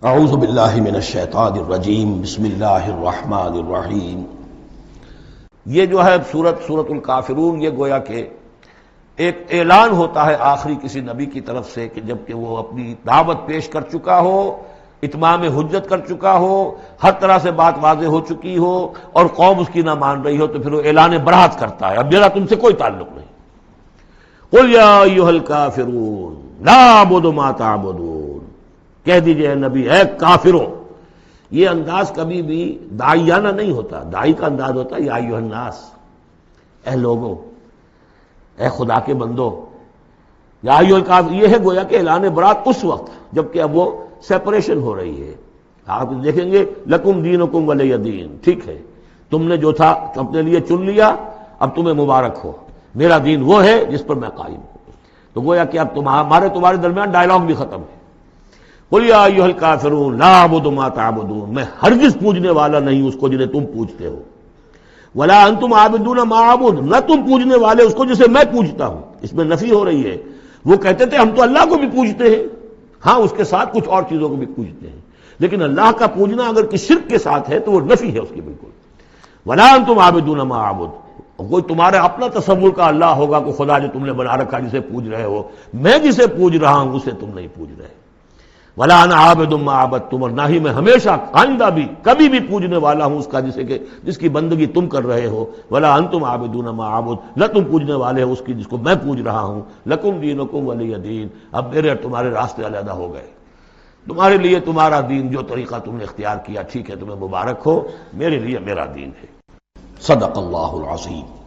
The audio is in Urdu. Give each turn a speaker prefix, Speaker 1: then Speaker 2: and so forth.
Speaker 1: اعوذ باللہ من الشیطان الرجیم بسم اللہ الرحمن الرحیم۔ یہ جو ہے سورت الکافرون، یہ گویا کہ ایک اعلان ہوتا ہے آخری کسی نبی کی طرف سے کہ جب کہ وہ اپنی دعوت پیش کر چکا ہو، اتمام حجت کر چکا ہو، ہر طرح سے بات واضح ہو چکی ہو اور قوم اس کی نہ مان رہی ہو، تو پھر وہ اعلان براعت کرتا ہے، اب میرا تم سے کوئی تعلق نہیں۔ قل یا ایھا الکافرون لا اعبد ما تعبدون، کہہ دیجئے اے نبی، اے کافروں۔ یہ انداز کبھی بھی داعیانہ نہیں ہوتا، داعی کا انداز ہوتا ہے یا ایھا الناس، اے لوگوں، اے خدا کے بندو۔ یا ایھا الکافرون، یہ ہے گویا کہ اعلان برات اس وقت جبکہ اب وہ سیپریشن ہو رہی ہے۔ آپ دیکھیں گے لکم دینکم ولی دین، ٹھیک ہے، تم نے جو تھا اپنے لیے چن لیا، اب تمہیں مبارک ہو، میرا دین وہ ہے جس پر میں قائم ہوں۔ تو گویا کہ اب تمہارے درمیان ڈائلاگ بھی ختم ہے۔ قل یا ایھا الکافرون لا اعبد ما تعبدون، میں ہرگز پوجنے والا نہیں اس کو جنہیں تم پوجتے ہو، ولا انتم عابدون ما اعبد، نہ تم پوجنے والے اس کو جسے میں پوجتا ہوں۔ اس میں نفی ہو رہی ہے۔ وہ کہتے تھے ہم تو اللہ کو بھی پوجتے ہیں، ہاں اس کے ساتھ کچھ اور چیزوں کو بھی پوجتے ہیں، لیکن اللہ کا پوجنا اگر کسی شرک کے ساتھ ہے تو وہ نفی ہے اس کی بالکل۔ ولا انتم عابدون ما اعبد، کوئی تمہارا اپنا تصور کا اللہ ہوگا کہ خدا جو تم نے بنا رکھا جسے پوج رہے ہو، میں جسے پوج رہا ہوں اسے تم نہیں پوج رہے۔ ولا انا عابد ما عبدتم، اور نہ ہی میں ہمیشہ آئندہ بھی کبھی بھی پوجنے والا ہوں اس کا جس کی بندگی تم کر رہے ہو۔ ولا انتم عابدون ما اعبد، نہ تم پوجنے والے ہو اس کی جس کو میں پوج رہا ہوں۔ لکم دینکم ولی دین، اب میرے اور تمہارے راستے علیحدہ ہو گئے، تمہارے لیے تمہارا دین، جو طریقہ تم نے اختیار کیا ٹھیک ہے، تمہیں مبارک ہو، میرے لیے میرا دین ہے۔ صدق اللہ العظیم۔